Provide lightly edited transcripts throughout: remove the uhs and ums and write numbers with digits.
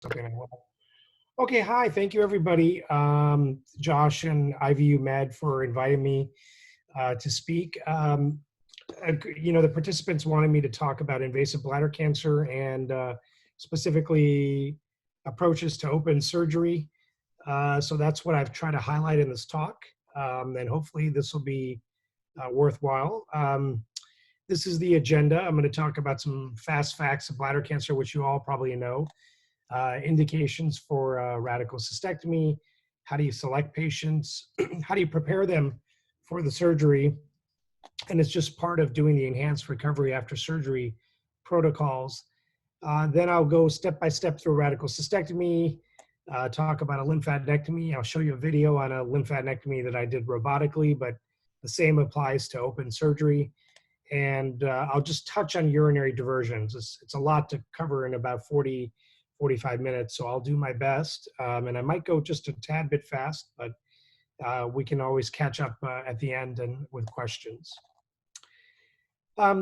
Something I will. Okay, hi. Thank you, everybody. Josh and IVU Med for inviting me to speak. The participants wanted me to talk about invasive bladder cancer and specifically approaches to open surgery. So that's what I've tried to highlight in this talk, and hopefully this will be worthwhile. This is the agenda. I'm going to talk about some fast facts of bladder cancer, which you all probably know. Indications for radical cystectomy, how do you select patients, how do you prepare them for the surgery, and it's just part of doing the enhanced recovery after surgery protocols. Then I'll go step by step through radical cystectomy, talk about a lymphadenectomy. I'll show you a video on a lymphadenectomy that I did robotically, but the same applies to open surgery. And I'll just touch on urinary diversions. It's a lot to cover in about 45 minutes, so I'll do my best. And I might go just a tad bit fast, but we can always catch up at the end and with questions.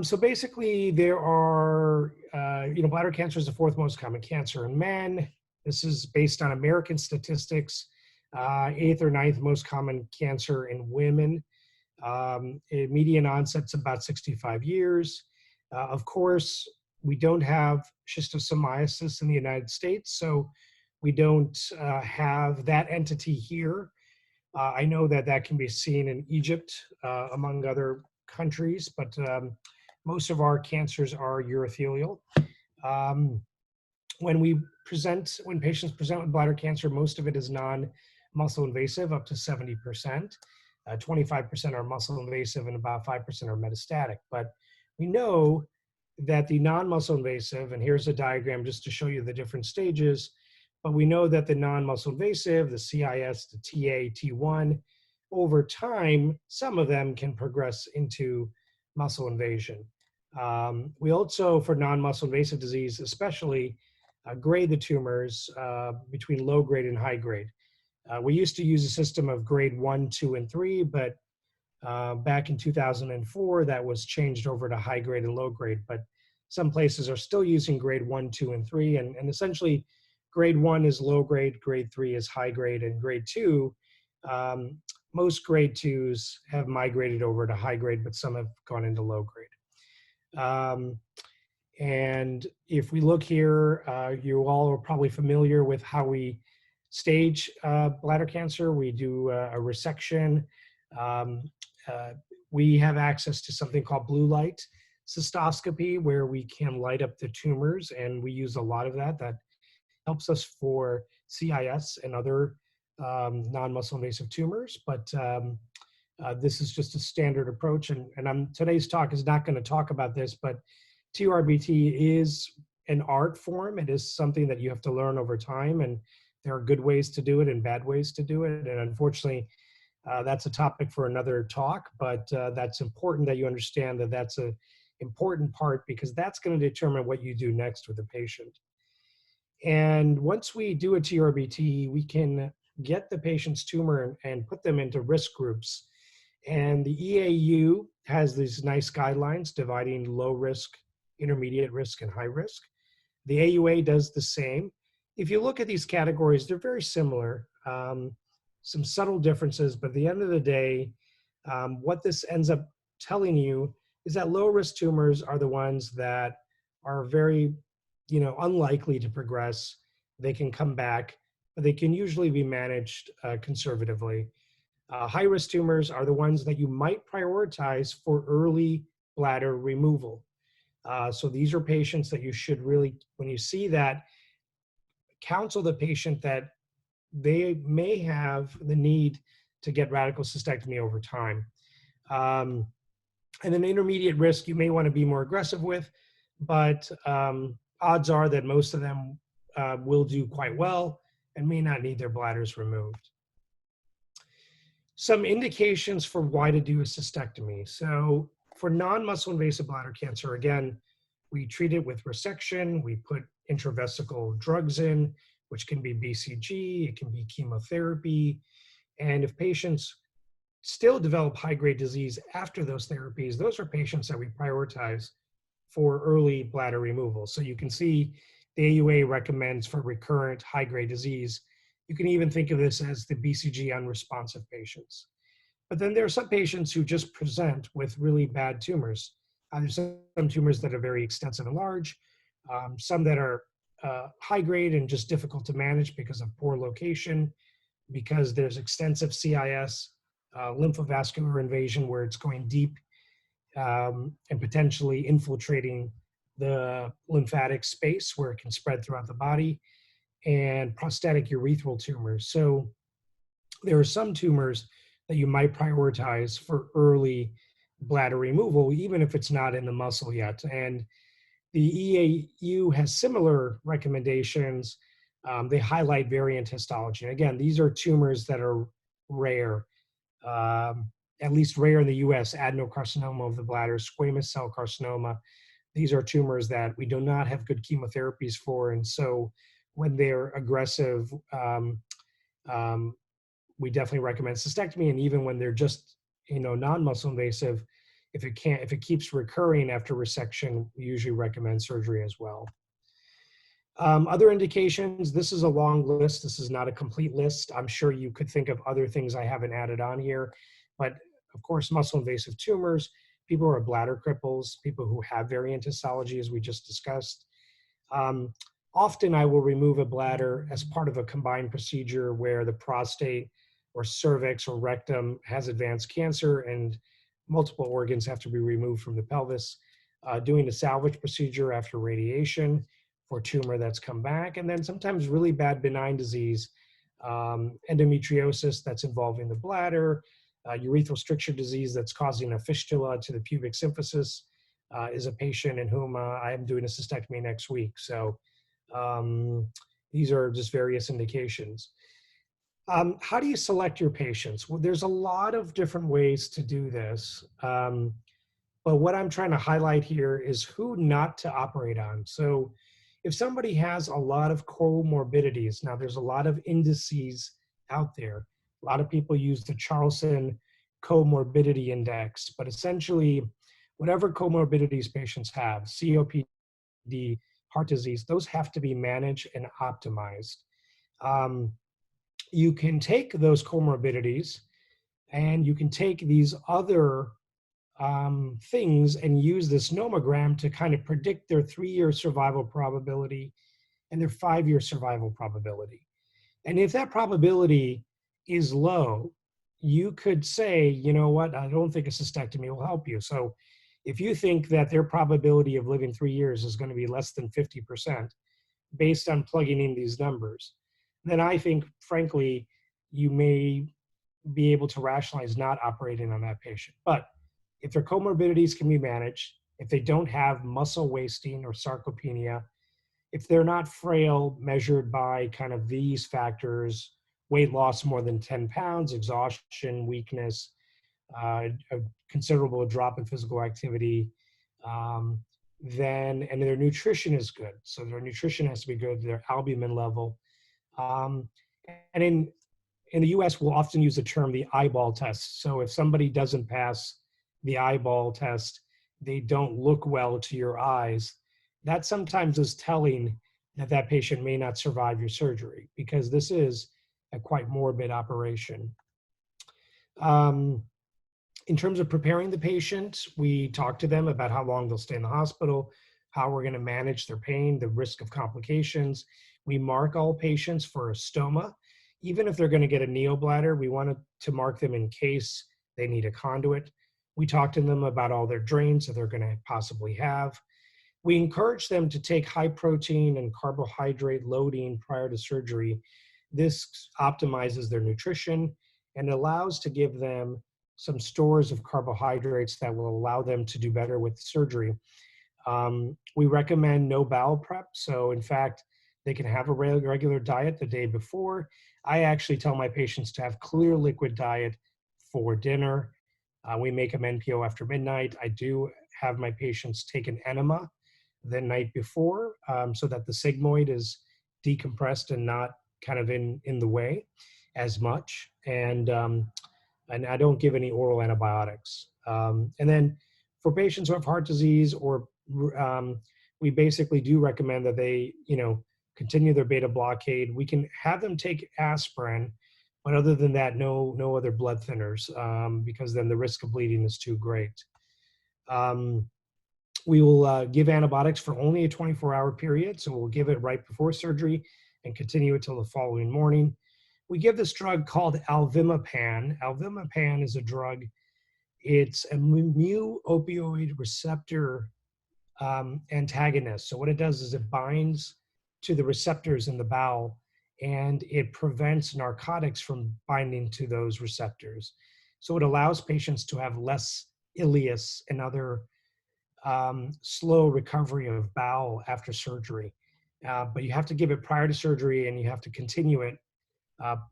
So basically, there are, bladder cancer is the fourth most common cancer in men. This is based on American statistics, eighth or ninth most common cancer in women. Median onset's about 65 years. Of course, we don't have schistosomiasis in the United States, so we don't have that entity here. I know that that can be seen in Egypt, among other countries, but most of our cancers are urothelial. When patients present with bladder cancer, most of it is non-muscle invasive, up to 70%. 25% are muscle invasive and about 5% are metastatic. But we know that the non-muscle invasive, and here's a diagram just to show you the different stages, but we know that the non-muscle invasive, the CIS, the TA, T1, over time, some of them can progress into muscle invasion. We also, for non-muscle invasive disease especially, grade the tumors between low grade and high grade. We used to use a system of grade 1, 2, and 3, but back in 2004, that was changed over to high grade and low grade. But some places are still using grade 1, 2, and 3. And essentially, grade 1 is low grade, grade 3 is high grade, and grade 2, most grade 2s have migrated over to high grade, but some have gone into low grade. And if we look here, you all are probably familiar with how we stage bladder cancer. We do a resection. We have access to something called blue light cystoscopy, where we can light up the tumors, and we use a lot of that. That helps us for CIS and other non-muscle invasive tumors, but this is just a standard approach. And today's talk is not going to talk about this, but TURBT is an art form. It is something that you have to learn over time, and there are good ways to do it and bad ways to do it. And unfortunately, that's a topic for another talk, but that's important that you understand that that's an important part, because that's going to determine what you do next with the patient. And once we do a TURBT, we can get the patient's tumor and put them into risk groups. And the EAU has these nice guidelines dividing low risk, intermediate risk, and high risk. The AUA does the same. If you look at these categories, they're very similar, some subtle differences, but at the end of the day, what this ends up telling you is that low risk tumors are the ones that are very, unlikely to progress. They can come back, but they can usually be managed conservatively. High risk tumors are the ones that you might prioritize for early bladder removal. So these are patients that you should really, when you see that, counsel the patient that they may have the need to get radical cystectomy over time. And then intermediate risk, you may want to be more aggressive with, but odds are that most of them will do quite well and may not need their bladders removed. Some indications for why to do a cystectomy. So for non-muscle invasive bladder cancer, again, we treat it with resection. We put intravesical drugs in, which can be BCG, it can be chemotherapy. And if patients still develop high-grade disease after those therapies, those are patients that we prioritize for early bladder removal. So you can see the AUA recommends for recurrent high-grade disease. You can even think of this as the BCG unresponsive patients. But then there are some patients who just present with really bad tumors. There's some tumors that are very extensive and large, some that are high grade and just difficult to manage because of poor location, because there's extensive CIS, lymphovascular invasion where it's going deep and potentially infiltrating the lymphatic space where it can spread throughout the body, and prostatic urethral tumors. So there are some tumors that you might prioritize for early bladder removal, even if it's not in the muscle yet. And the EAU has similar recommendations. They highlight variant histology. And again, these are tumors that are rare, at least rare in the US, adenocarcinoma of the bladder, squamous cell carcinoma. These are tumors that we do not have good chemotherapies for. And so when they're aggressive, we definitely recommend cystectomy. And even when they're just, non-muscle invasive, if it keeps recurring after resection, we usually recommend surgery as well. Other indications, this is a long list. This is not a complete list. I'm sure you could think of other things I haven't added on here, but of course, muscle invasive tumors, people who are bladder cripples, people who have variant histology, as we just discussed. Often I will remove a bladder as part of a combined procedure where the prostate or cervix or rectum has advanced cancer and multiple organs have to be removed from the pelvis. Doing a salvage procedure after radiation for tumor that's come back, and then sometimes really bad benign disease, endometriosis that's involving the bladder, urethral stricture disease that's causing a fistula to the pubic symphysis is a patient in whom I am doing a cystectomy next week. So these are just various indications. How do you select your patients? Well, there's a lot of different ways to do this. But what I'm trying to highlight here is who not to operate on. So if somebody has a lot of comorbidities, now there's a lot of indices out there. A lot of people use the Charlson comorbidity index, but essentially whatever comorbidities patients have, COPD, heart disease, those have to be managed and optimized. You can take those comorbidities and you can take these other things and use this nomogram to kind of predict their 3-year survival probability and their 5-year survival probability. And if that probability is low, you could say, you know what, I don't think a cystectomy will help you. So if you think that their probability of living 3 years is going to be less than 50% based on plugging in these numbers, then I think, frankly, you may be able to rationalize not operating on that patient. But if their comorbidities can be managed, if they don't have muscle wasting or sarcopenia, if they're not frail measured by kind of these factors, weight loss more than 10 pounds, exhaustion, weakness, a considerable drop in physical activity, then, and their nutrition is good. So their nutrition has to be good, their albumin level. And in the US, we'll often use the term the eyeball test. So if somebody doesn't pass the eyeball test, they don't look well to your eyes, that sometimes is telling that that patient may not survive your surgery because this is a quite morbid operation. In terms of preparing the patient, we talk to them about how long they'll stay in the hospital, how we're going to manage their pain, the risk of complications. We mark all patients for a stoma. Even if they're going to get a neobladder, we want to mark them in case they need a conduit. We talk to them about all their drains that they're going to possibly have. We encourage them to take high protein and carbohydrate loading prior to surgery. This optimizes their nutrition and allows to give them some stores of carbohydrates that will allow them to do better with surgery. We recommend no bowel prep. So in fact, they can have a regular diet the day before. I actually tell my patients to have clear liquid diet for dinner. We make them NPO after midnight. I do have my patients take an enema the night before so that the sigmoid is decompressed and not kind of in the way as much. And I don't give any oral antibiotics. And then for patients who have heart disease or we basically do recommend that they, continue their beta blockade. We can have them take aspirin, but other than that, no other blood thinners, because then the risk of bleeding is too great. We will give antibiotics for only a 24-hour period, so we'll give it right before surgery and continue it till the following morning. We give this drug called alvimapan. Alvimapan is a drug. It's a mu opioid receptor antagonist. So what it does is it binds to the receptors in the bowel, and it prevents narcotics from binding to those receptors. So it allows patients to have less ileus and other slow recovery of bowel after surgery. But you have to give it prior to surgery, and you have to continue it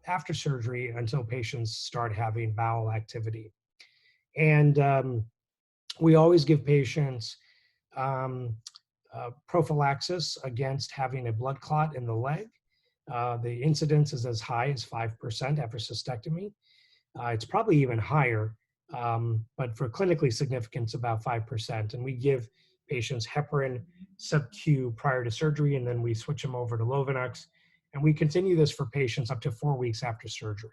after surgery until patients start having bowel activity. And we always give patients prophylaxis against having a blood clot in the leg. The incidence is as high as 5% after cystectomy. It's probably even higher, but for clinically significance, about 5%. And we give patients heparin sub-Q prior to surgery, and then we switch them over to Lovenox. And we continue this for patients up to 4 weeks after surgery.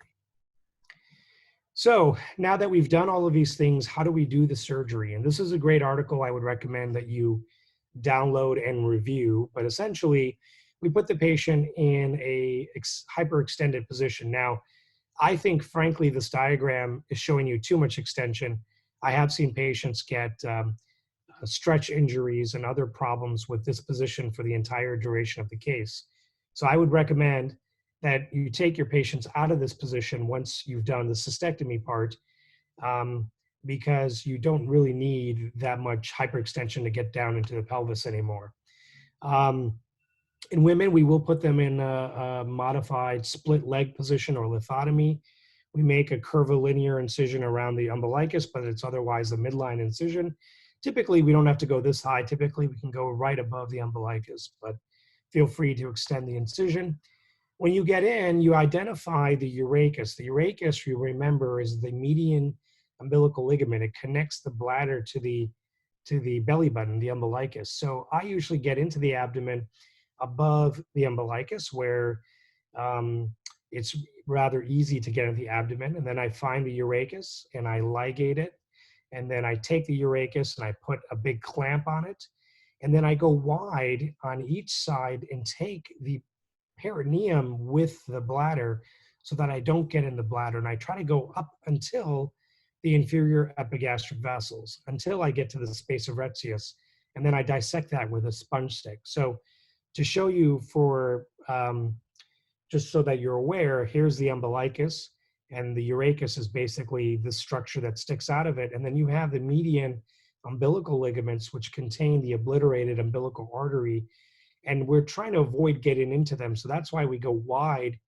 So now that we've done all of these things, how do we do the surgery? And this is a great article I would recommend that you download and review. But essentially, we put the patient in a hyperextended position. Now, I think, frankly, this diagram is showing you too much extension. I have seen patients get stretch injuries and other problems with this position for the entire duration of the case. So I would recommend that you take your patients out of this position once you've done the cystectomy part, because you don't really need that much hyperextension to get down into the pelvis anymore. In women, we will put them in a modified split leg position or lithotomy. We make a curvilinear incision around the umbilicus, but it's otherwise a midline incision. Typically, we don't have to go this high. Typically, we can go right above the umbilicus, but feel free to extend the incision. When you get in, you identify the urachus. The urachus, you remember, is the median umbilical ligament. It connects the bladder to the belly button, the umbilicus. So I usually get into the abdomen above the umbilicus, where it's rather easy to get into the abdomen. And then I find the urachus and I ligate it. And then I take the urachus and I put a big clamp on it. And then I go wide on each side and take the peritoneum with the bladder so that I don't get in the bladder. And I try to go up until the inferior epigastric vessels, until I get to the space of Retzius. And then I dissect that with a sponge stick. So to show you for, just so that you're aware, here's the umbilicus, and the urachus is basically the structure that sticks out of it. And then you have the median umbilical ligaments, which contain the obliterated umbilical artery. And we're trying to avoid getting into them. So that's why we go wide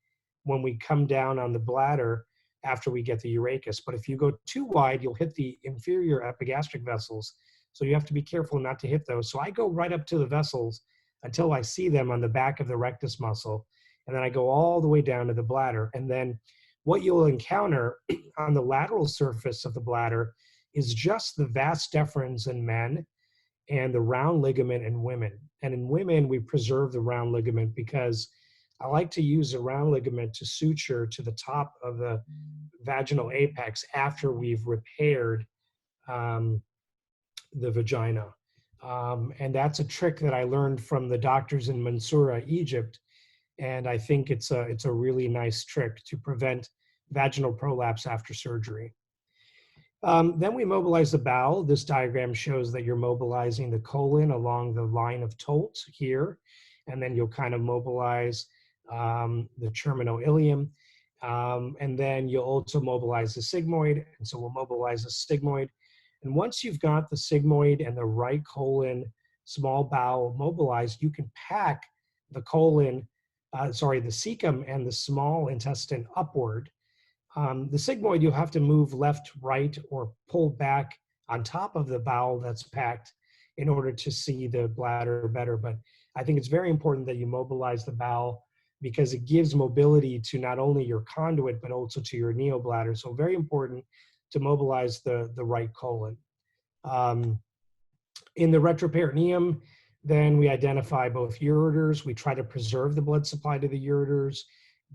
when we come down on the bladder after we get the urachus. But if you go too wide, you'll hit the inferior epigastric vessels. So you have to be careful not to hit those. So I go right up to the vessels until I see them on the back of the rectus muscle. And then I go all the way down to the bladder. And then what you'll encounter on the lateral surface of the bladder is just the vas deferens in men and the round ligament in women. And in women, we preserve the round ligament because I like to use the round ligament to suture to the top of the vaginal apex after we've repaired the vagina. And that's a trick that I learned from the doctors in Mansoura, Egypt. And I think it's a really nice trick to prevent vaginal prolapse after surgery. Then we mobilize the bowel. This diagram shows that you're mobilizing the colon along the line of Tolt here, and then you'll kind of mobilize the terminoileum, and then you'll also mobilize the sigmoid, and so we'll mobilize the sigmoid. And once you've got the sigmoid and the right colon, small bowel mobilized, you can pack the colon, the cecum and the small intestine upward. The sigmoid, you'll have to move left, right, or pull back on top of the bowel that's packed in order to see the bladder better. But I think it's very important that you mobilize the bowel because it gives mobility to not only your conduit, but also to your neobladder. So very important to mobilize the right colon. In the retroperitoneum, Then we identify both ureters. We try to preserve the blood supply to the ureters,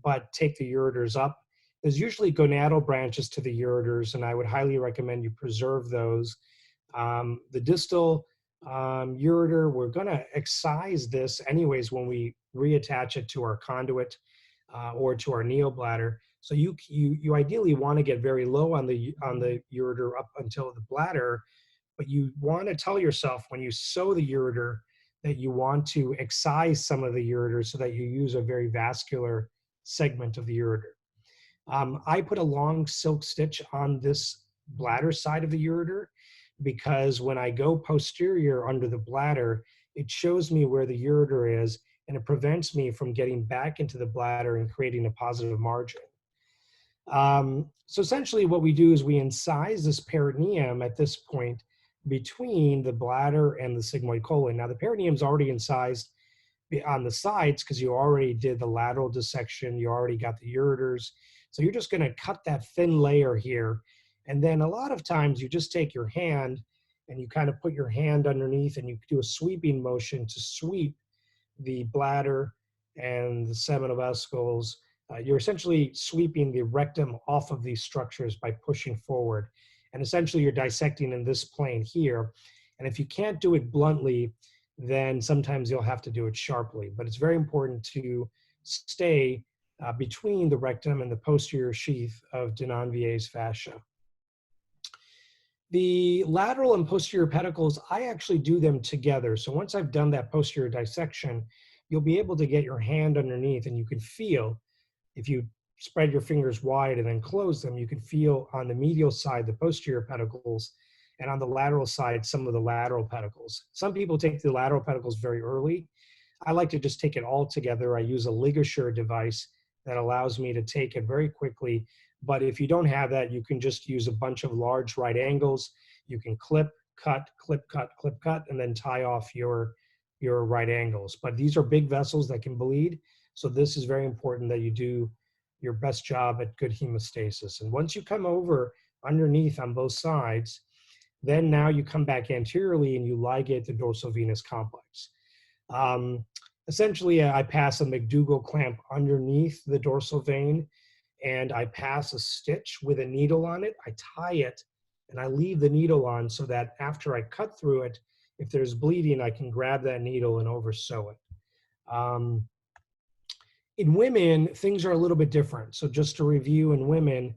but take the ureters up. There's usually gonadal branches to the ureters, and I would highly recommend you preserve those. The distal ureter, we're going to excise this anyways when we reattach it to our conduit or to our neobladder. So you ideally want to get very low on the ureter up until the bladder, but you want to tell yourself when you sew the ureter that you want to excise some of the ureter so that you use a very vascular segment of the ureter. I put a long silk stitch on this bladder side of the ureter because when I go posterior under the bladder, it shows me where the ureter is and it prevents me from getting back into the bladder and creating a positive margin. So essentially what we do is we incise this peritoneum at this point between the bladder and the sigmoid colon. Now the peritoneum is already incised on the sides because you already did the lateral dissection, you already got the ureters. So you're just gonna cut that thin layer here. And then a lot of times you just take your hand and you kind of put your hand underneath and you do a sweeping motion to sweep the bladder and the seminal vesicles. You're essentially sweeping the rectum off of these structures by pushing forward. And essentially you're dissecting in this plane here. And if you can't do it bluntly, then sometimes you'll have to do it sharply. But it's very important to stay between the rectum and the posterior sheath of Denonvier's fascia. The lateral and posterior pedicles, I actually do them together. So once I've done that posterior dissection, you'll be able to get your hand underneath and you can feel, if you spread your fingers wide and then close them, you can feel on the medial side the posterior pedicles and on the lateral side some of the lateral pedicles. Some people take the lateral pedicles very early. I like to just take it all together. I use a ligature device that allows me to take it very quickly. But if you don't have that, you can just use a bunch of large right angles. You can clip, cut, clip, cut, clip, cut, and then tie off your right angles. But these are big vessels that can bleed. So this is very important that you do your best job at good hemostasis. And once you come over underneath on both sides, then now you come back anteriorly and you ligate the dorsal venous complex. Essentially, I pass a McDougall clamp underneath the dorsal vein and I pass a stitch with a needle on it. I tie it and I leave the needle on so that after I cut through it, if there's bleeding, I can grab that needle and over sew it. In women, things are a little bit different. So just to review in women,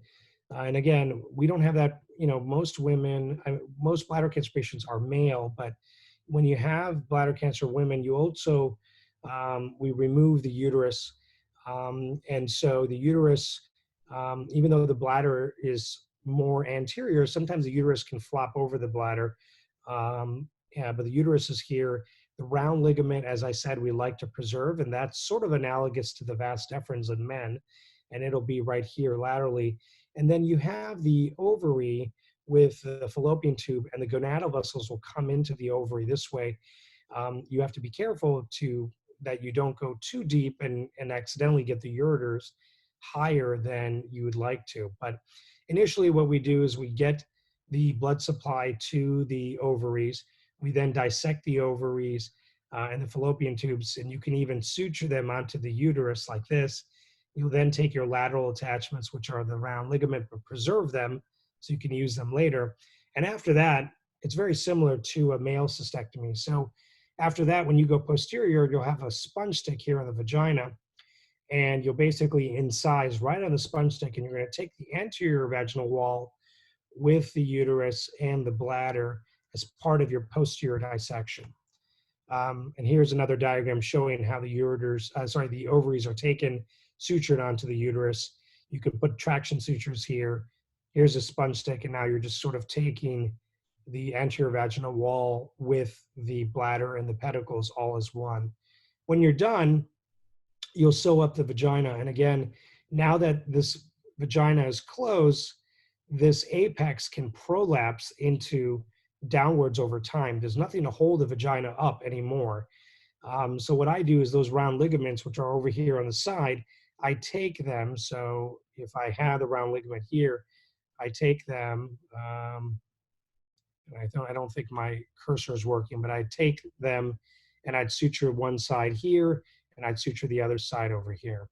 and again, we don't have that, most women, most bladder cancer patients are male, but when you have bladder cancer women, you also, we remove the uterus. And so the uterus, even though the bladder is more anterior, sometimes the uterus can flop over the bladder. Yeah, but the uterus is here. The round ligament, as I said, we like to preserve, and that's sort of analogous to the vas deferens in men, and it'll be right here laterally. And then you have the ovary with the fallopian tube, and the gonadal vessels will come into the ovary this way. You have to be careful that you don't go too deep and accidentally get the ureters higher than you would like to. But initially what we do is we get the blood supply to the ovaries. We then dissect the ovaries and the fallopian tubes, and you can even suture them onto the uterus like this. You'll then take your lateral attachments, which are the round ligament, but preserve them so you can use them later. And after that, it's very similar to a male cystectomy. So after that, when you go posterior, you'll have a sponge stick here in the vagina, and you'll basically incise right on the sponge stick, and you're going to take the anterior vaginal wall with the uterus and the bladder as part of your posterior dissection. And here's another diagram showing how the the ovaries are taken, sutured onto the uterus. You could put traction sutures here. Here's a sponge stick, and now you're just sort of taking the anterior vaginal wall with the bladder and the pedicles all as one. When you're done, you'll sew up the vagina. And again, now that this vagina is closed, this apex can prolapse into downwards over time. There's nothing to hold the vagina up anymore. So what I do is those round ligaments, which are over here on the side, I take them. So if I have the round ligament here, I take them. I don't think my cursor is working, but I take them and I'd suture one side here, and I'd suture the other side over here.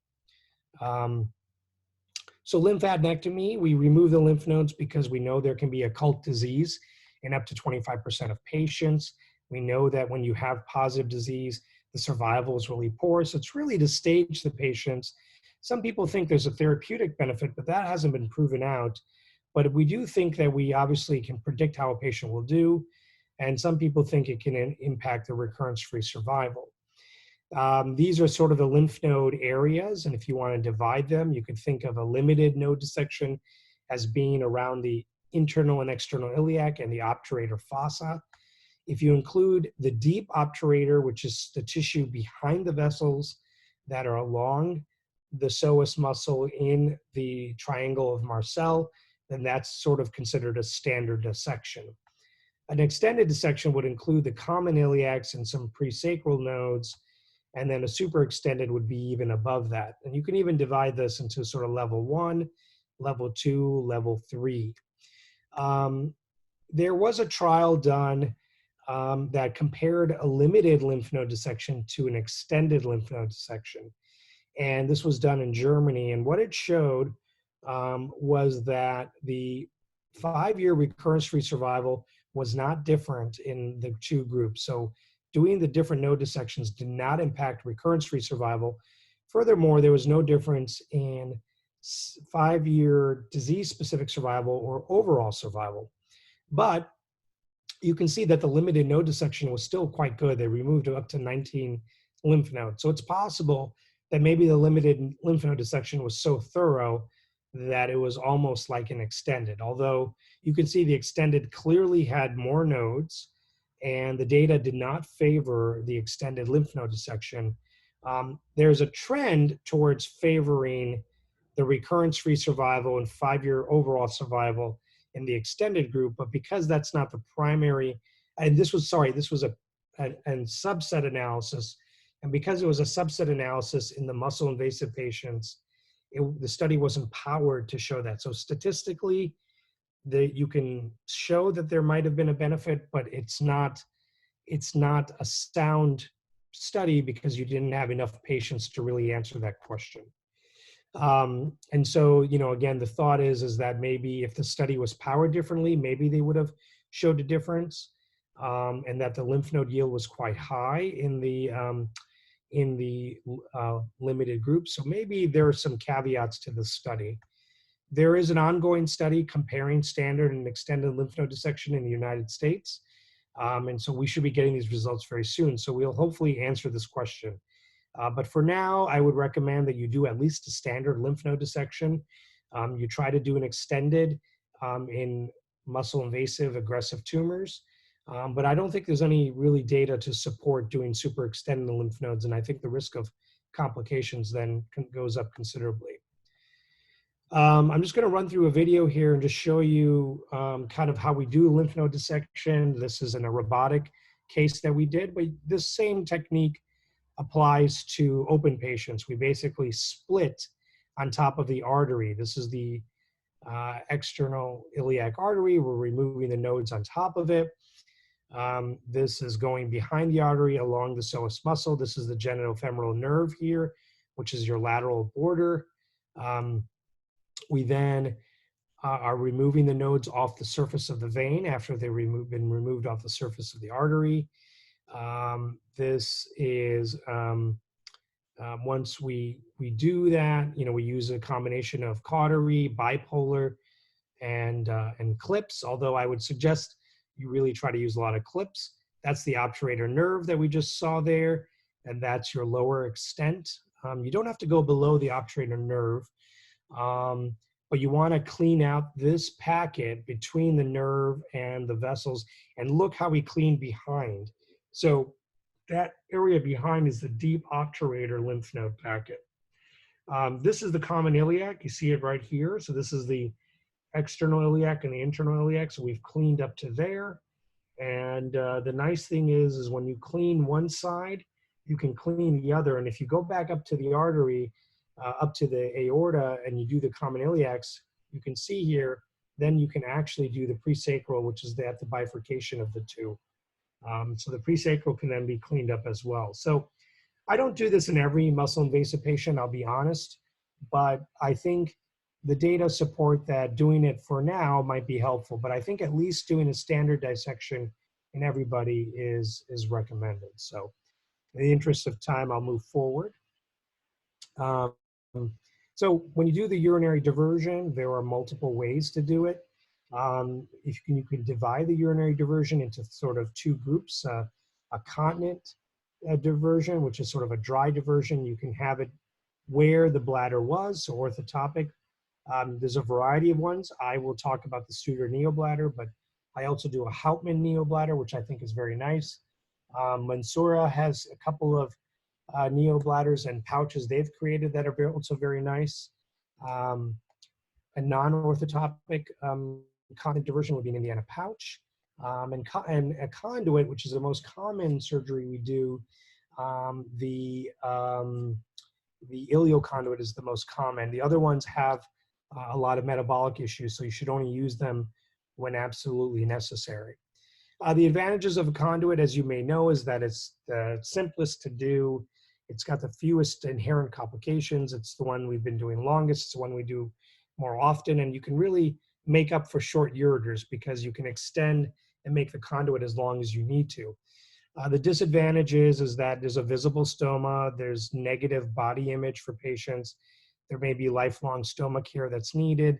So lymphadenectomy, we remove the lymph nodes because we know there can be occult disease in up to 25% of patients. We know that when you have positive disease, the survival is really poor. So it's really to stage the patients. Some people think there's a therapeutic benefit, but that hasn't been proven out. But we do think that we obviously can predict how a patient will do. And some people think it can impact the recurrence-free survival. These are sort of the lymph node areas, and if you want to divide them, you could think of a limited node dissection as being around the internal and external iliac and the obturator fossa. If you include the deep obturator, which is the tissue behind the vessels that are along the psoas muscle in the triangle of Marcel, then that's sort of considered a standard dissection. An extended dissection would include the common iliacs and some presacral nodes, and then a super extended would be even above that. And you can even divide this into sort of level 1, level 2, level 3. There was a trial done that compared a limited lymph node dissection to an extended lymph node dissection. And this was done in Germany. And what it showed was that the 5-year recurrence-free survival was not different in the two groups. So doing the different node dissections did not impact recurrence-free survival. Furthermore, there was no difference in 5-year disease-specific survival or overall survival. But you can see that the limited node dissection was still quite good. They removed up to 19 lymph nodes. So it's possible that maybe the limited lymph node dissection was so thorough that it was almost like an extended. Although you can see the extended clearly had more nodes, and the data did not favor the extended lymph node dissection. There's a trend towards favoring the recurrence-free survival and 5-year overall survival in the extended group, but because that's not the primary, and this was a subset analysis, and because it was a subset analysis in the muscle invasive patients, the study wasn't powered to show that. So statistically, you can show that there might have been a benefit, but it's not a sound study because you didn't have enough patients to really answer that question. And so, again, the thought is that maybe if the study was powered differently, maybe they would have showed a difference, and that the lymph node yield was quite high in the limited group. So maybe there are some caveats to this study. There is an ongoing study comparing standard and extended lymph node dissection in the United States. And so we should be getting these results very soon. So we'll hopefully answer this question. But for now, I would recommend that you do at least a standard lymph node dissection. You try to do an extended in muscle invasive aggressive tumors. But I don't think there's any really data to support doing super extended lymph nodes. And I think the risk of complications then goes up considerably. I'm just going to run through a video here and just show you kind of how we do lymph node dissection. This is in a robotic case that we did, but this same technique applies to open patients. We basically split on top of the artery. This is the external iliac artery. We're removing the nodes on top of it. This is going behind the artery along the psoas muscle. This is the genitofemoral nerve here, which is your lateral border. We then are removing the nodes off the surface of the vein after they've been removed off the surface of the artery. This is, once we do that, we use a combination of cautery, bipolar, and clips, although I would suggest you really try to use a lot of clips. That's the obturator nerve that we just saw there, and that's your lower extent. You don't have to go below the obturator nerve, but you want to clean out this packet between the nerve and the vessels, and look how we clean behind. So that area behind is the deep obturator lymph node packet. This is the common iliac. You see it right here. So this is the external iliac and the internal iliac. So we've cleaned up to there. And the nice thing is when you clean one side, you can clean the other. And if you go back up to the artery, up to the aorta, and you do the common iliacs, you can see here, then you can actually do the presacral, which is at the bifurcation of the two. So the presacral can then be cleaned up as well. So I don't do this in every muscle invasive patient, I'll be honest, but I think the data support that doing it for now might be helpful, but I think at least doing a standard dissection in everybody is recommended. So in the interest of time, I'll move forward. Um, so when you do the urinary diversion, there are multiple ways to do it. If you can divide the urinary diversion into sort of two groups, a continent diversion, which is sort of a dry diversion. You can have it where the bladder was, so orthotopic. There's a variety of ones. I will talk about the Studer neobladder, but I also do a Hauptmann neobladder, which I think is very nice. Mansoura has a couple of neobladders and pouches they've created that are also very nice. A non-orthotopic continent diversion would be an Indiana pouch. And a conduit, which is the most common surgery we do, the ilioconduit is the most common. The other ones have a lot of metabolic issues, so you should only use them when absolutely necessary. The advantages of a conduit, as you may know, is that it's the simplest to do. It's got the fewest inherent complications. It's the one we've been doing longest. It's the one we do more often. And you can really make up for short ureters because you can extend and make the conduit as long as you need to. The disadvantage is that there's a visible stoma. There's negative body image for patients. There may be lifelong stoma care that's needed,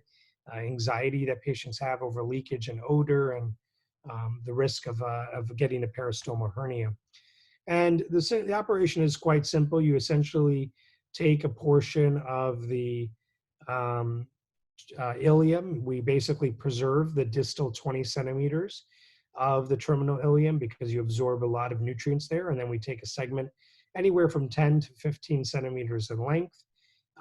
anxiety that patients have over leakage and odor, and the risk of getting a peristoma hernia. And the operation is quite simple. You essentially take a portion of the ilium. We basically preserve the distal 20 centimeters of the terminal ilium because you absorb a lot of nutrients there. And then we take a segment anywhere from 10 to 15 centimeters in length.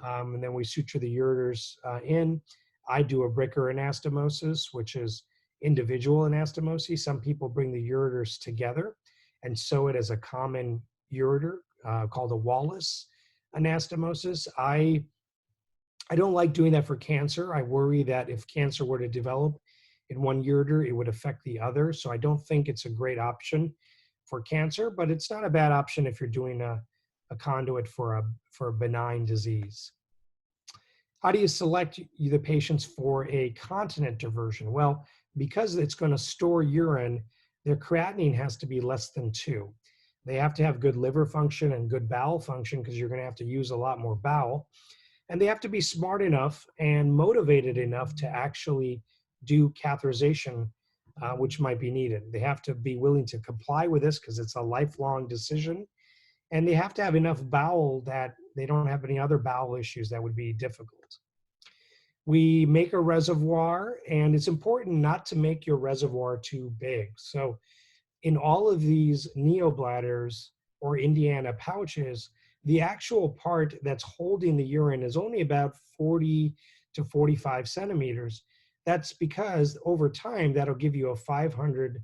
And then we suture the ureters in. I do a Bricker anastomosis, which is individual anastomosis. Some people bring the ureters together and sew it as a common ureter called a Wallace anastomosis. I don't like doing that for cancer. I worry that if cancer were to develop in one ureter, it would affect the other. So I don't think it's a great option for cancer, but it's not a bad option if you're doing a conduit for a benign disease. How do you select the patients for a continent diversion? Well, because it's going to store urine, their creatinine has to be less than 2. They have to have good liver function and good bowel function because you're going to have to use a lot more bowel. And they have to be smart enough and motivated enough to actually do catheterization, which might be needed. They have to be willing to comply with this because it's a lifelong decision. And they have to have enough bowel that they don't have any other bowel issues that would be difficult. We make a reservoir, and it's important not to make your reservoir too big. So in all of these neobladders or Indiana pouches, the actual part that's holding the urine is only about 40 to 45 centimeters. That's because over time, that'll give you a 500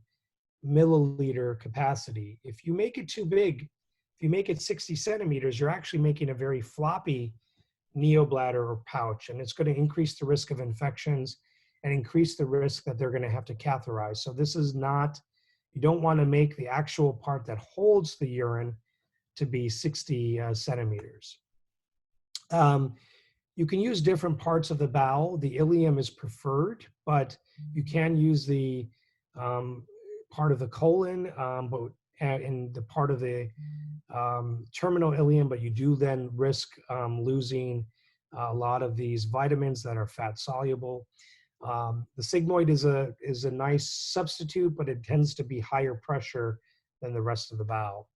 milliliter capacity. If you make it too big, if you make it 60 centimeters, you're actually making a very floppy neobladder or pouch, and it's going to increase the risk of infections and increase the risk that they're going to have to catheterize. So this is not, you don't want to make the actual part that holds the urine to be 60 centimeters. You can use different parts of the bowel. The ileum is preferred, but you can use the part of the colon, but in the part of the terminal ileum, but you do then risk losing a lot of these vitamins that are fat soluble. The sigmoid is a nice substitute, but it tends to be higher pressure than the rest of the bowel.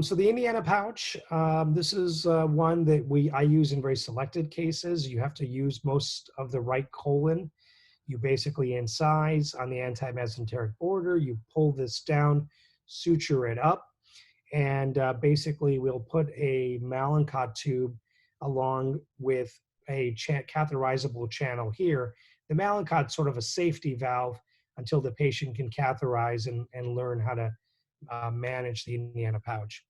So the Indiana pouch, this is one that I use in very selected cases. You have to use most of the right colon. You basically incise on the antimesenteric border, you pull this down, suture it up, and basically we'll put a Malincott tube along with a catheterizable channel here. The Malincott sort of a safety valve until the patient can catheterize and learn how to manage the Indiana pouch.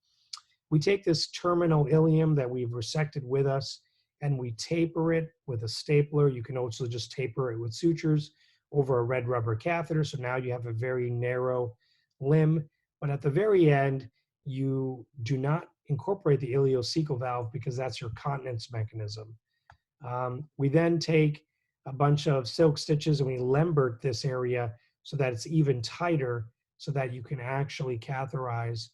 We take this terminal ileum that we've resected with us and we taper it with a stapler. You can also just taper it with sutures over a red rubber catheter. So now you have a very narrow limb. But at the very end, you do not incorporate the ileocecal valve because that's your continence mechanism. We then take a bunch of silk stitches and we Lembert this area so that it's even tighter so that you can actually catheterize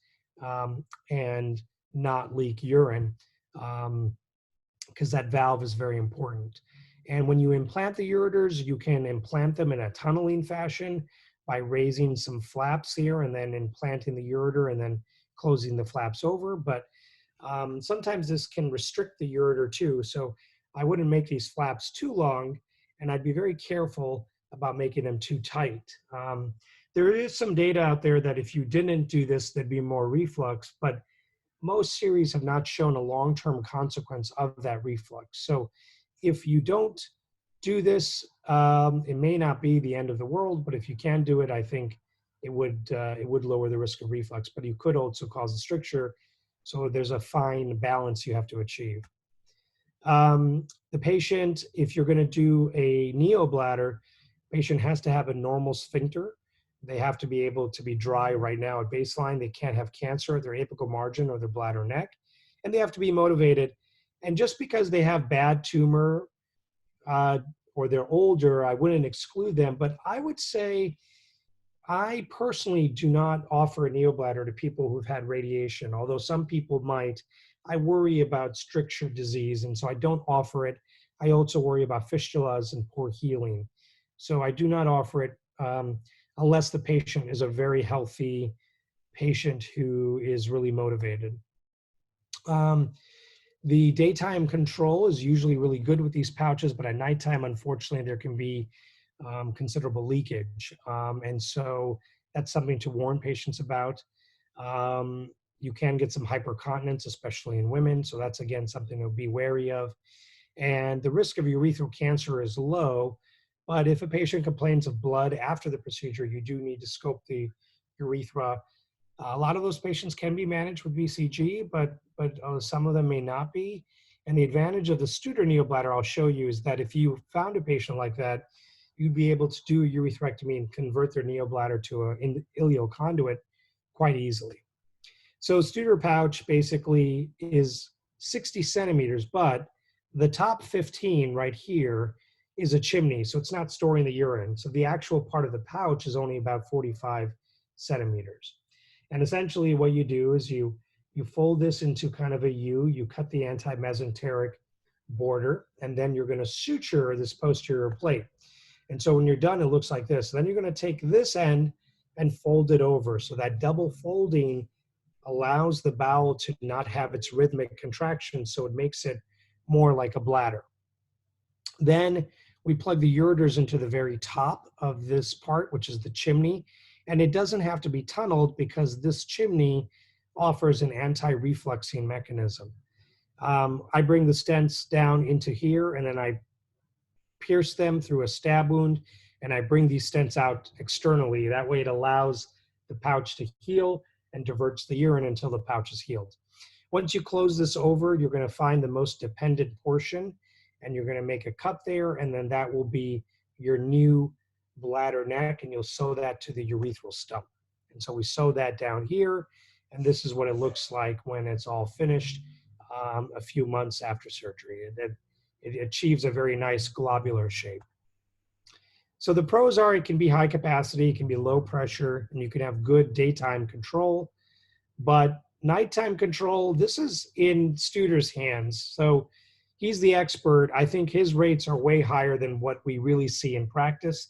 and not leak urine, because that valve is very important. And when you implant the ureters, you can implant them in a tunneling fashion by raising some flaps here and then implanting the ureter and then closing the flaps over. But sometimes this can restrict the ureter too. So I wouldn't make these flaps too long, and I'd be very careful about making them too tight. There is some data out there that if you didn't do this, there'd be more reflux, but most series have not shown a long-term consequence of that reflux. So if you don't do this, it may not be the end of the world, but if you can do it, I think it would lower the risk of reflux, but you could also cause a stricture. So there's a fine balance you have to achieve. The patient, if you're going to do a neobladder, patient has to have a normal sphincter. They have to be able to be dry right now at baseline. They can't have cancer at their apical margin or their bladder neck. And they have to be motivated. And just because they have bad tumor or they're older, I wouldn't exclude them. But I would say I personally do not offer a neobladder to people who've had radiation, although some people might. I worry about stricture disease, and so I don't offer it. I also worry about fistulas and poor healing. So I do not offer it unless the patient is a very healthy patient who is really motivated. The daytime control is usually really good with these pouches, but at nighttime, unfortunately, there can be considerable leakage. And so that's something to warn patients about. You can get some hypercontinence, especially in women. So that's, again, something to be wary of. And the risk of urethral cancer is low. But if a patient complains of blood after the procedure, you do need to scope the urethra. A lot of those patients can be managed with BCG, but some of them may not be. And the advantage of the Studer neobladder I'll show you is that if you found a patient like that, you'd be able to do a urethrectomy and convert their neobladder to an ileal conduit quite easily. So Studer pouch basically is 60 centimeters, but the top 15 right here is a chimney, so it's not storing the urine. So the actual part of the pouch is only about 45 centimeters. And essentially what you do is you fold this into kind of a U, you cut the anti-mesenteric border, and then you're gonna suture this posterior plate. And so when you're done, it looks like this. Then you're gonna take this end and fold it over. So that double folding allows the bowel to not have its rhythmic contraction, so it makes it more like a bladder. Then we plug the ureters into the very top of this part, which is the chimney, and it doesn't have to be tunneled because this chimney offers an anti-refluxing mechanism. I bring the stents down into here, and then I pierce them through a stab wound, and I bring these stents out externally. That way it allows the pouch to heal and diverts the urine until the pouch is healed. Once you close this over, you're going to find the most dependent portion, and you're going to make a cut there, and then that will be your new bladder neck, and you'll sew that to the urethral stump. And so we sew that down here, and this is what it looks like when it's all finished a few months after surgery. It achieves a very nice globular shape. So the pros are it can be high capacity, it can be low pressure, and you can have good daytime control. But nighttime control, this is in Studer's hands. So he's the expert. I think his rates are way higher than what we really see in practice.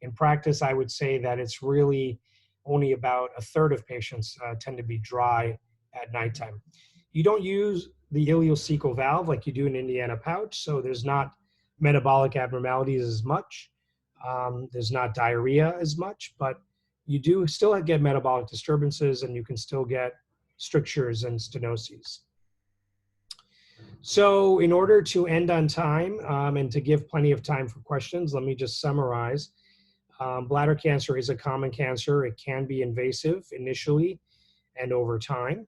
In practice, I would say that it's really only about a third of patients tend to be dry at nighttime. You don't use the ileocecal valve like you do in Indiana pouch, so there's not metabolic abnormalities as much. There's not diarrhea as much, but you do still get metabolic disturbances, and you can still get strictures and stenoses. So in order to end on time and to give plenty of time for questions, let me just summarize. Bladder cancer is a common cancer. It can be invasive initially and over time.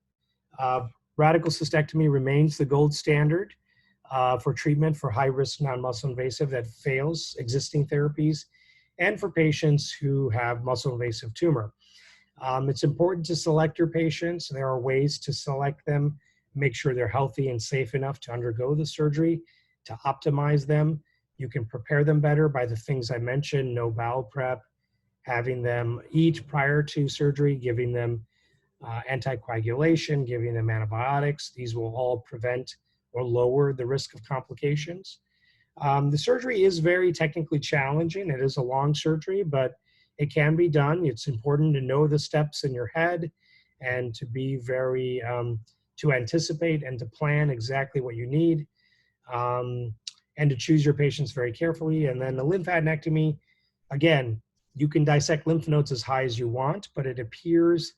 Radical cystectomy remains the gold standard for treatment for high-risk non-muscle invasive that fails existing therapies, and for patients who have muscle invasive tumor. It's important to select your patients. There are ways to select them, make sure they're healthy and safe enough to undergo the surgery, to optimize them. You can prepare them better by the things I mentioned: no bowel prep, having them eat prior to surgery, giving them anticoagulation, giving them antibiotics. These will all prevent or lower the risk of complications. The surgery is very technically challenging. It is a long surgery, but it can be done. It's important to know the steps in your head and to be very, to anticipate and to plan exactly what you need, and to choose your patients very carefully. And then the lymphadenectomy, again, you can dissect lymph nodes as high as you want, but it appears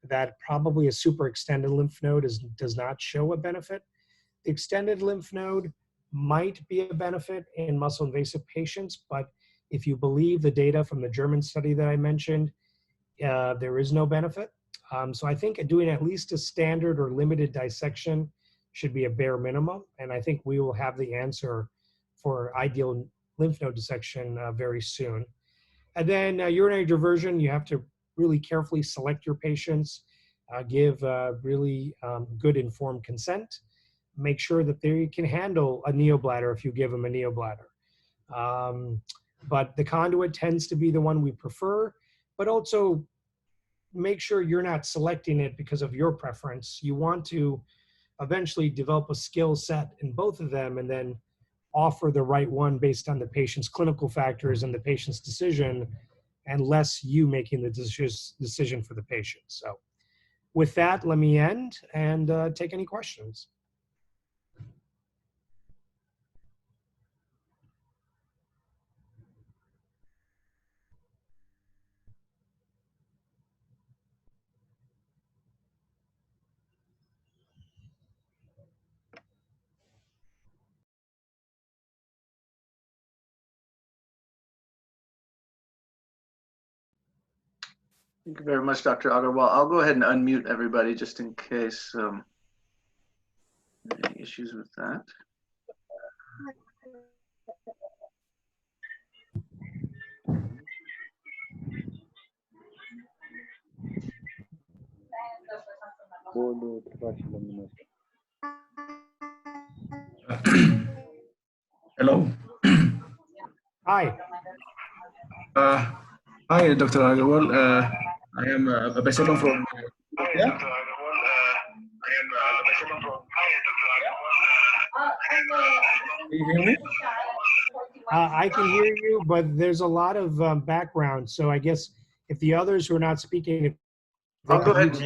that probably a super extended lymph node does not show a benefit. The extended lymph node might be a benefit in muscle invasive patients, but if you believe the data from the German study that I mentioned, there is no benefit. So I think doing at least a standard or limited dissection should be a bare minimum, and I think we will have the answer for ideal lymph node dissection very soon. And then urinary diversion, you have to really carefully select your patients, give really good informed consent, make sure that they can handle a neobladder if you give them a neobladder. But the conduit tends to be the one we prefer, but also make sure you're not selecting it because of your preference. You want to eventually develop a skill set in both of them and then offer the right one based on the patient's clinical factors and the patient's decision, and less you making the decision for the patient. So with that, let me end and take any questions. Thank you very much, Dr. Agarwal. I'll go ahead and unmute everybody just in case any issues with that. Hello. Hi. Hi, Dr. Agarwal. I am Basalam from Ethiopia. Can you hear me? I can hear you, but there's a lot of background. So I guess if the others who are not speaking, if they I'll go ahead.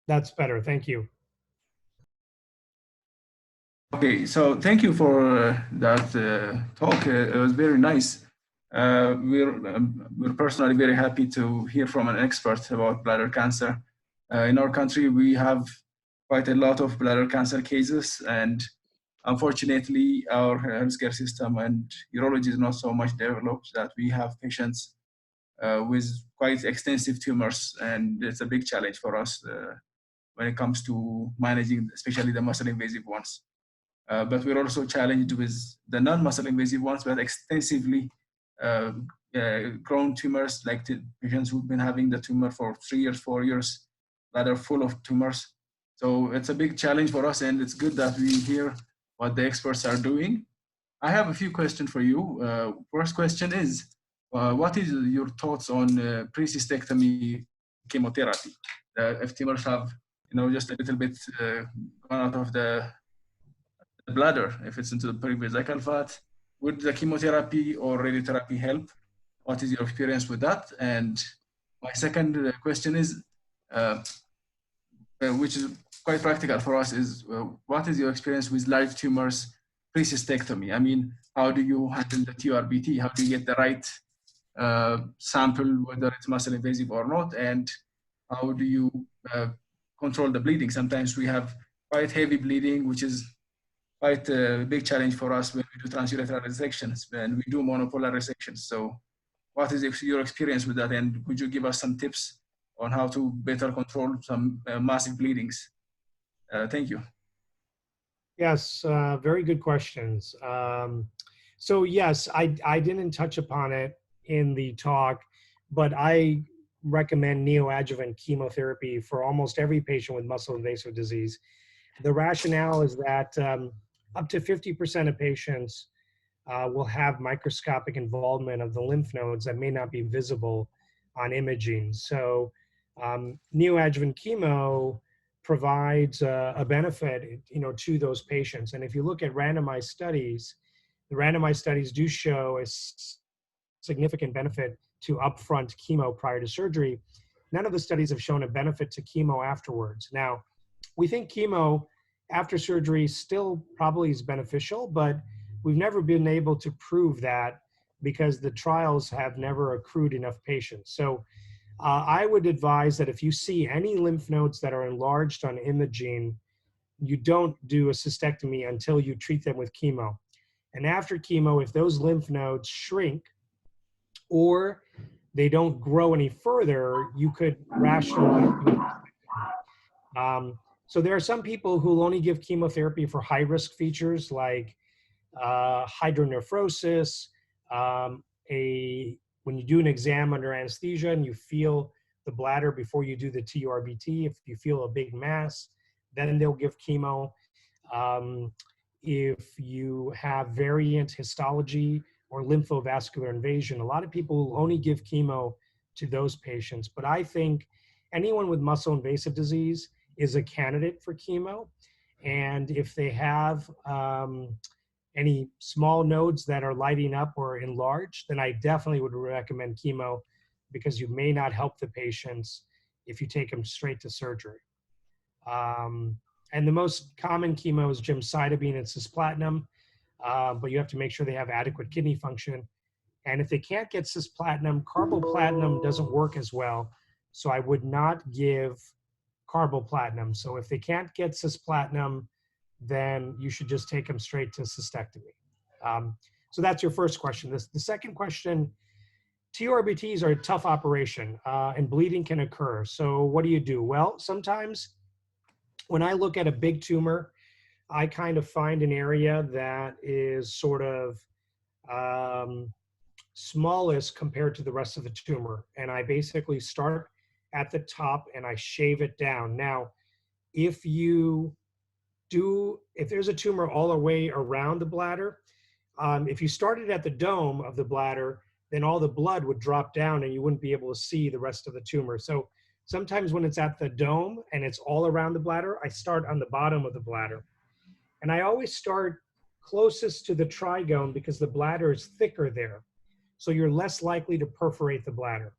That's better. Thank you. Okay, so thank you for that talk. It was very nice. We're personally very happy to hear from an expert about bladder cancer. In our country, we have quite a lot of bladder cancer cases, and unfortunately, our healthcare system and urology is not so much developed that we have patients with quite extensive tumors, and it's a big challenge for us when it comes to managing, especially the muscle invasive ones. But we're also challenged with the non-muscle invasive ones, but extensively grown tumors, like the patients who've been having the tumor for 3 years, 4 years, that are full of tumors. So it's a big challenge for us, and it's good that we hear what the experts are doing. I have a few questions for you. First question is, what is your thoughts on pre-cystectomy chemotherapy? If tumors have, just a little bit gone out of the bladder, if it's into the perivesical fat, would the chemotherapy or radiotherapy help? What is your experience with that? And my second question is, which is quite practical for us, is what is your experience with large tumors pre-cystectomy? I mean, how do you handle the TURBT? How do you get the right sample, whether it's muscle invasive or not? And how do you control the bleeding? Sometimes we have quite heavy bleeding, which is quite a big challenge for us when we do transurethral resections and we do monopolar resections. So what is your experience with that? And could you give us some tips on how to better control some massive bleedings? Thank you. Yes, very good questions. So yes, I didn't touch upon it in the talk, but I recommend neoadjuvant chemotherapy for almost every patient with muscle invasive disease. The rationale is that up to 50% of patients will have microscopic involvement of the lymph nodes that may not be visible on imaging. So neoadjuvant chemo provides a benefit, to those patients. And if you look at randomized studies, the randomized studies do show a significant benefit to upfront chemo prior to surgery. None of the studies have shown a benefit to chemo afterwards. Now, we think chemo after surgery still probably is beneficial, but we've never been able to prove that because the trials have never accrued enough patients. So I would advise that if you see any lymph nodes that are enlarged on imaging, you don't do a cystectomy until you treat them with chemo. And after chemo, if those lymph nodes shrink or they don't grow any further, you could rationalize doing so there are some people who will only give chemotherapy for high risk features like hydronephrosis, when you do an exam under anesthesia and you feel the bladder before you do the TURBT, if you feel a big mass, then they'll give chemo. If you have variant histology or lymphovascular invasion, a lot of people will only give chemo to those patients. But I think anyone with muscle invasive disease is a candidate for chemo. And if they have any small nodes that are lighting up or enlarged, then I definitely would recommend chemo because you may not help the patients if you take them straight to surgery. And the most common chemo is gemcitabine and cisplatin, but you have to make sure they have adequate kidney function. And if they can't get cisplatin, carboplatin doesn't work as well. So I would not give carboplatin. So if they can't get cisplatin, then you should just take them straight to cystectomy. So that's your first question. The second question, TURBTs are a tough operation and bleeding can occur. So what do you do? Well, sometimes when I look at a big tumor, I kind of find an area that is sort of smallest compared to the rest of the tumor. And I basically start at the top and I shave it down. Now, if there's a tumor all the way around the bladder, if you started at the dome of the bladder, then all the blood would drop down and you wouldn't be able to see the rest of the tumor. So sometimes when it's at the dome and it's all around the bladder, I start on the bottom of the bladder. And I always start closest to the trigone because the bladder is thicker there. So you're less likely to perforate the bladder.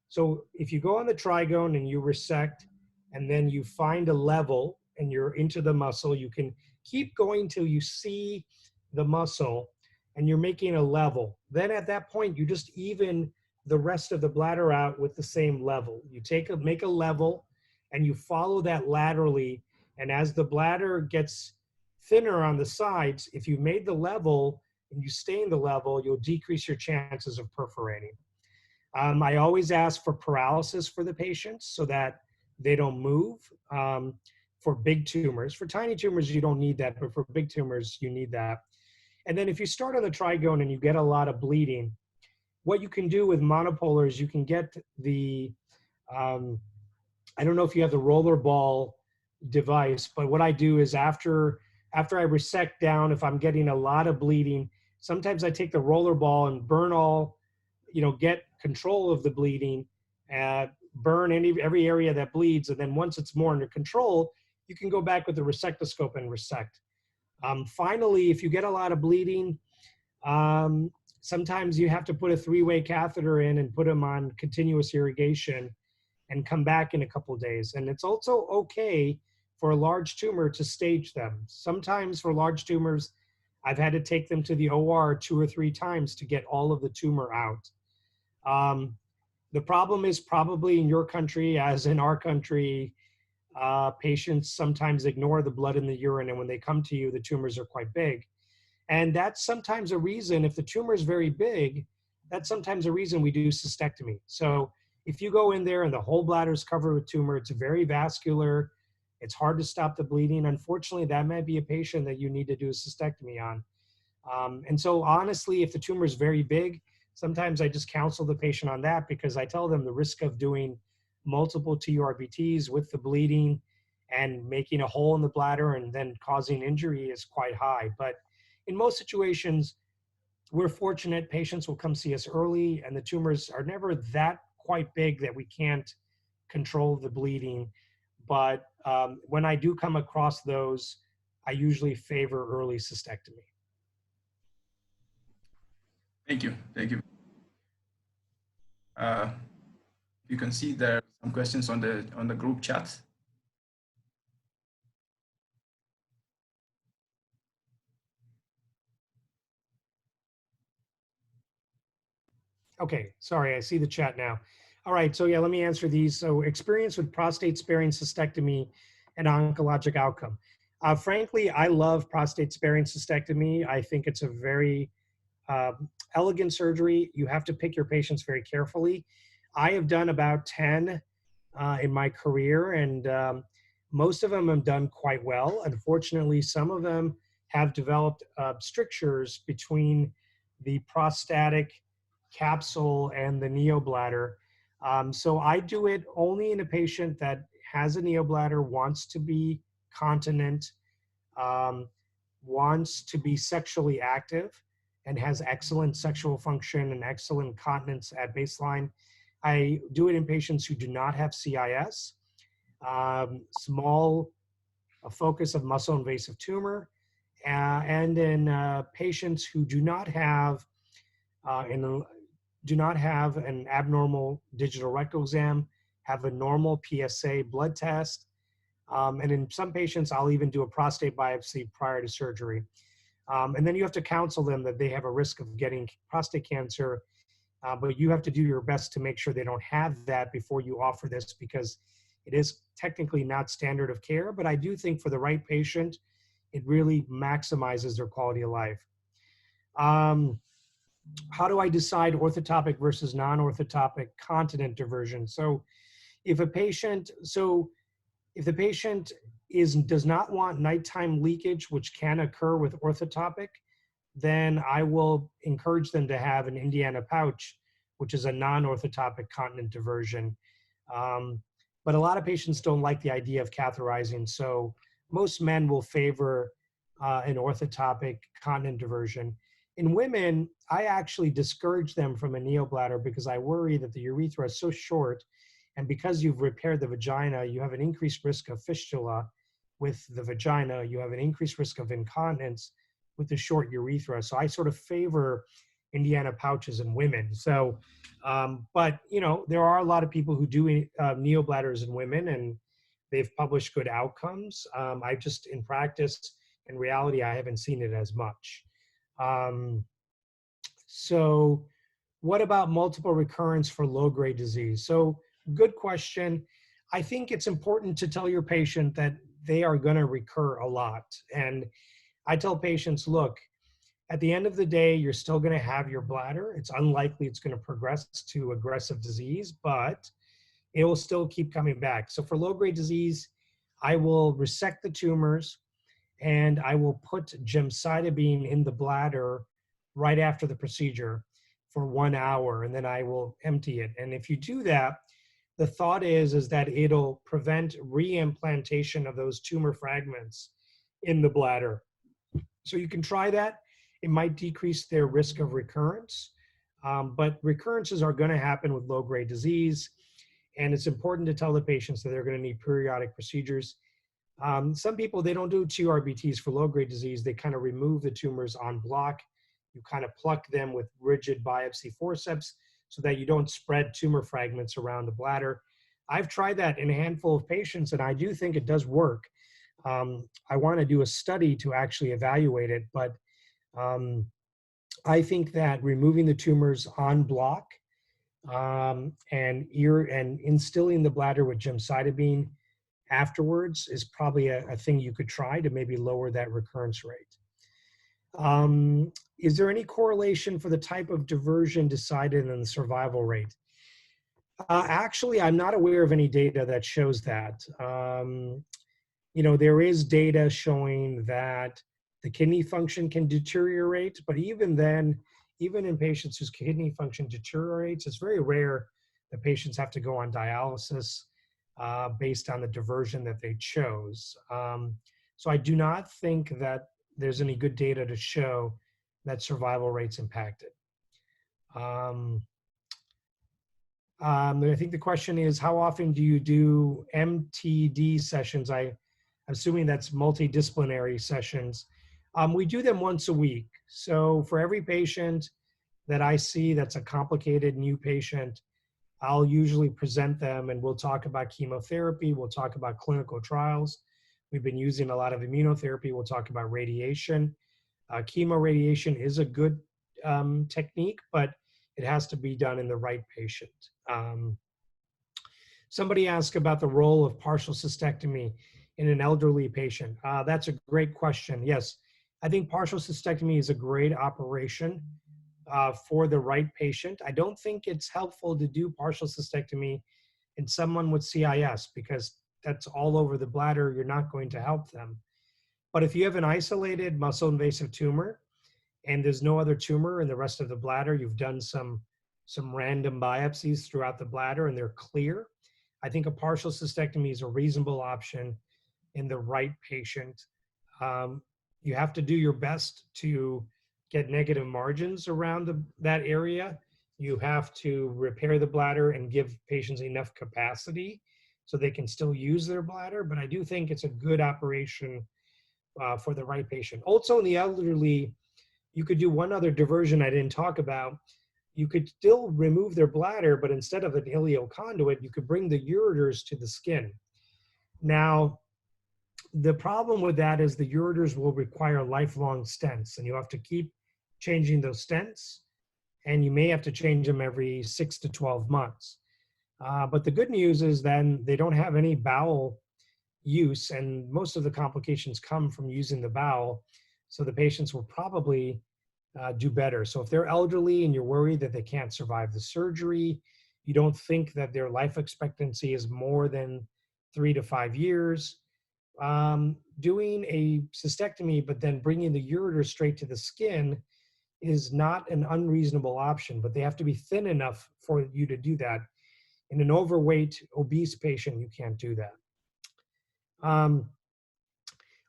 So if you go on the trigone and you resect and then you find a level and you're into the muscle, you can keep going till you see the muscle and you're making a level. Then at that point, you just even the rest of the bladder out with the same level. You make a level and you follow that laterally. And as the bladder gets thinner on the sides, if you made the level and you stay in the level, you'll decrease your chances of perforating. I always ask for paralysis for the patients so that they don't move. For big tumors, for tiny tumors, you don't need that, but for big tumors, you need that. And then if you start on the trigone and you get a lot of bleeding, what you can do with monopolar is you can get the, I don't know if you have the roller ball device, but what I do is after I resect down, if I'm getting a lot of bleeding, sometimes I take the roller ball and burn all, get control of the bleeding, burn every area that bleeds. And then once it's more under control, you can go back with the resectoscope and resect. Finally, if you get a lot of bleeding, sometimes you have to put a 3-way catheter in and put them on continuous irrigation and come back in a couple of days. And it's also okay for a large tumor to stage them. Sometimes for large tumors, I've had to take them to the OR 2 or 3 times to get all of the tumor out. The problem is probably in your country, as in our country, patients sometimes ignore the blood in the urine, and when they come to you, the tumors are quite big. And that's sometimes a reason, if the tumor is very big, that's sometimes a reason we do cystectomy. So if you go in there and the whole bladder is covered with tumor, it's very vascular, It's hard to stop the bleeding. Unfortunately, that might be a patient that you need to do a cystectomy on. And so honestly, if the tumor is very big, sometimes I just counsel the patient on that because I tell them the risk of doing multiple TURBTs with the bleeding and making a hole in the bladder and then causing injury is quite high. But in most situations, we're fortunate patients will come see us early and the tumors are never that quite big that we can't control the bleeding. But when I do come across those, I usually favor early cystectomy. Thank you. Thank you. You can see there are some questions on the group chat. Okay, sorry, I see the chat now. All right, so yeah, let me answer these. So experience with prostate-sparing cystectomy and oncologic outcome. Frankly, I love prostate-sparing cystectomy. I think it's a very elegant surgery. You have to pick your patients very carefully. I have done about 10 in my career, and most of them have done quite well. Unfortunately, some of them have developed strictures between the prostatic capsule and the neobladder. So I do it only in a patient that has a neobladder, wants to be continent, wants to be sexually active, and has excellent sexual function and excellent continence at baseline. I do it in patients who do not have CIS, small focus of muscle invasive tumor, and in patients who do not have an abnormal digital rectal exam, have a normal PSA blood test, and in some patients, I'll even do a prostate biopsy prior to surgery. And then you have to counsel them that they have a risk of getting prostate cancer, but you have to do your best to make sure they don't have that before you offer this because it is technically not standard of care, but I do think for the right patient, it really maximizes their quality of life. How do I decide orthotopic versus non-orthotopic continent diversion? So if the patient does not want nighttime leakage, which can occur with orthotopic, then I will encourage them to have an Indiana pouch, which is a non-orthotopic continent diversion. But a lot of patients don't like the idea of catheterizing, so most men will favor an orthotopic continent diversion. In women, I actually discourage them from a neobladder because I worry that the urethra is so short, and because you've repaired the vagina, you have an increased risk of fistula with the vagina. You have an increased risk of incontinence with the short urethra. So I sort of favor Indiana pouches in women. So, but you know, there are a lot of people who do neobladders in women, and they've published good outcomes. I just, in practice, in reality, I haven't seen it as much. So what about multiple recurrence for low-grade disease? So good question. I think it's important to tell your patient that they are going to recur a lot. And I tell patients, look, at the end of the day, you're still going to have your bladder. It's unlikely it's going to progress to aggressive disease, but it will still keep coming back. So for low-grade disease, I will resect the tumors and I will put gemcitabine in the bladder right after the procedure for 1 hour, and then I will empty it. And if you do that, the thought is that it'll prevent reimplantation of those tumor fragments in the bladder. So you can try that. It might decrease their risk of recurrence, but recurrences are going to happen with low-grade disease, and it's important to tell the patients that they're going to need periodic procedures. Some people, they don't do TURBTs for low-grade disease. They kind of remove the tumors en bloc. You kind of pluck them with rigid biopsy forceps so that you don't spread tumor fragments around the bladder. I've tried that in a handful of patients, and I do think it does work. I want to do a study to actually evaluate it, but I think that removing the tumors en bloc and instilling the bladder with gemcitabine afterwards is probably a thing you could try to maybe lower that recurrence rate. Is there any correlation for the type of diversion decided in the survival rate? Actually, I'm not aware of any data that shows that. there is data showing that the kidney function can deteriorate, but even then, even in patients whose kidney function deteriorates, it's very rare that patients have to go on dialysis based on the diversion that they chose. So I do not think that there's any good data to show that survival rates impacted. I think the question is, how often do you do MTD sessions? I'm assuming that's multidisciplinary sessions. We do them once a week. So for every patient that I see that's a complicated new patient, I'll usually present them and we'll talk about chemotherapy. We'll talk about clinical trials. We've been using a lot of immunotherapy. We'll talk about radiation. Chemoradiation is a good technique, but it has to be done in the right patient. Somebody asked about the role of partial cystectomy in an elderly patient. That's a great question. Yes, I think partial cystectomy is a great operation for the right patient. I don't think it's helpful to do partial cystectomy in someone with CIS because that's all over the bladder. You're not going to help them. But if you have an isolated muscle invasive tumor and there's no other tumor in the rest of the bladder, you've done some random biopsies throughout the bladder and they're clear, I think a partial cystectomy is a reasonable option in the right patient. You have to do your best to get negative margins around that area. You have to repair the bladder and give patients enough capacity so they can still use their bladder. But I do think it's a good operation for the right patient. Also in the elderly, you could do one other diversion I didn't talk about. You could still remove their bladder, but instead of an ileal conduit, you could bring the ureters to the skin. Now, the problem with that is the ureters will require lifelong stents, and you have to keep changing those stents, and you may have to change them every 6 to 12 months. But the good news is then they don't have any bowel use, and most of the complications come from using the bowel, so the patients will probably do better. So if they're elderly and you're worried that they can't survive the surgery, you don't think that their life expectancy is more than 3 to 5 years, doing a cystectomy but then bringing the ureter straight to the skin is not an unreasonable option, but they have to be thin enough for you to do that. In an overweight, obese patient, you can't do that.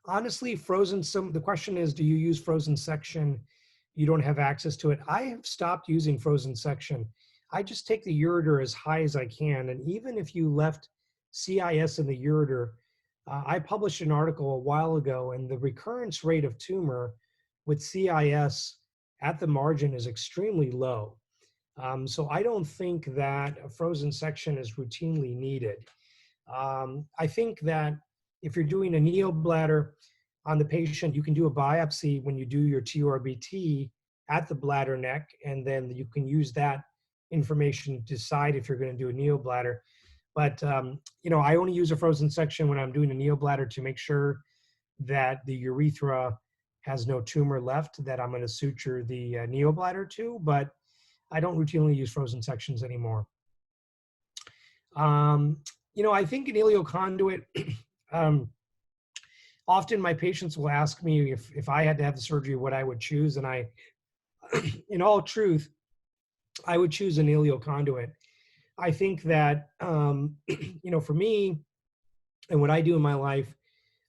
Honestly, the question is, do you use frozen section? You don't have access to it. I have stopped using frozen section. I just take the ureter as high as I can. And even if you left CIS in the ureter, I published an article a while ago, and the recurrence rate of tumor with CIS at the margin is extremely low. So I don't think that a frozen section is routinely needed. I think that if you're doing a neobladder on the patient, you can do a biopsy when you do your TURBT at the bladder neck, and then you can use that information to decide if you're going to do a neobladder. But I only use a frozen section when I'm doing a neobladder to make sure that the urethra has no tumor left that I'm going to suture the neobladder to, but I don't routinely use frozen sections anymore. I think an ileal conduit, often my patients will ask me if I had to have the surgery, what I would choose. And I, in all truth, I would choose an ileal conduit. I think that, for me and what I do in my life,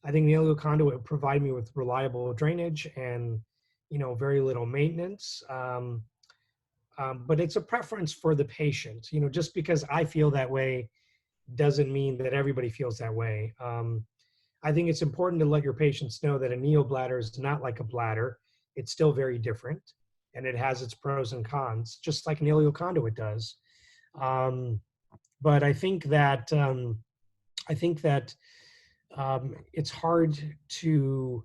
I think an ileal conduit would provide me with reliable drainage and, very little maintenance. But it's a preference for the patient. Just because I feel that way doesn't mean that everybody feels that way. I think it's important to let your patients know that a neobladder is not like a bladder. It's still very different, and it has its pros and cons, just like an ileal conduit does. But I think that it's hard to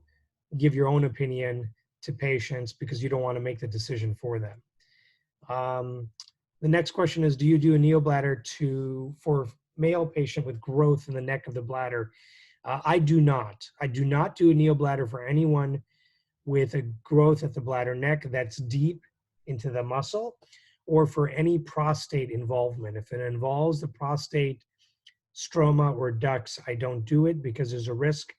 give your own opinion to patients because you don't want to make the decision for them. The next question is, do you do a neobladder for male patient with growth in the neck of the bladder? I do not. I do not do a neobladder for anyone with a growth at the bladder neck that's deep into the muscle, or for any prostate involvement. If it involves the prostate stroma or ducts, I don't do it because there's a risk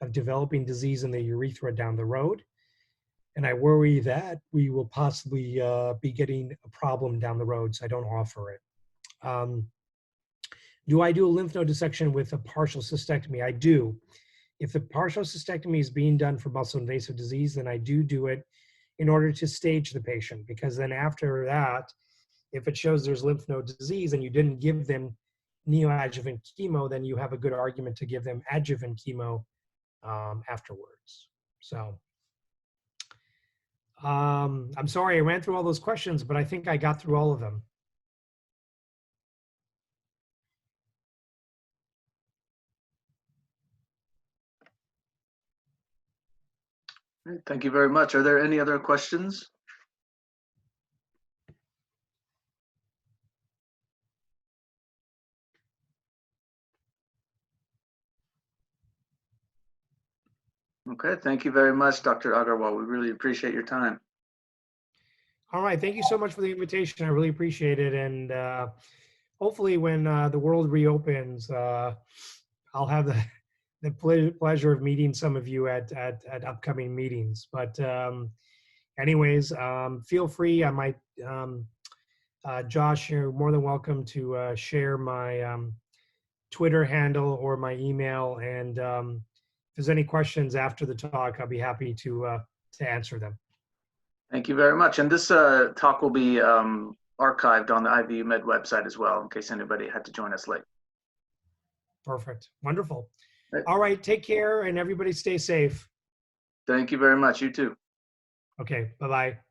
of developing disease in the urethra down the road. And I worry that we will possibly be getting a problem down the road, so I don't offer it. Do I do a lymph node dissection with a partial cystectomy? I do. If the partial cystectomy is being done for muscle invasive disease, then I do it in order to stage the patient, because then after that, if it shows there's lymph node disease and you didn't give them neoadjuvant chemo, then you have a good argument to give them adjuvant chemo afterwards. So I'm sorry I ran through all those questions, but I think I got through all of them. Thank you very much. Are there any other questions? Okay, thank you very much, Dr. Agarwal. We really appreciate your time. All right, thank you so much for the invitation. I really appreciate it. And hopefully when the world reopens, I'll have the pleasure of meeting some of you at upcoming meetings. But anyways, feel free. I might, Josh, you're more than welcome to share my Twitter handle or my email. And if there's any questions after the talk, I'll be happy to answer them. Thank you very much. And this talk will be archived on the IVU Med website as well, in case anybody had to join us late. Perfect. Wonderful. Right. All right. Take care and everybody stay safe. Thank you very much. You too. Okay. Bye-bye.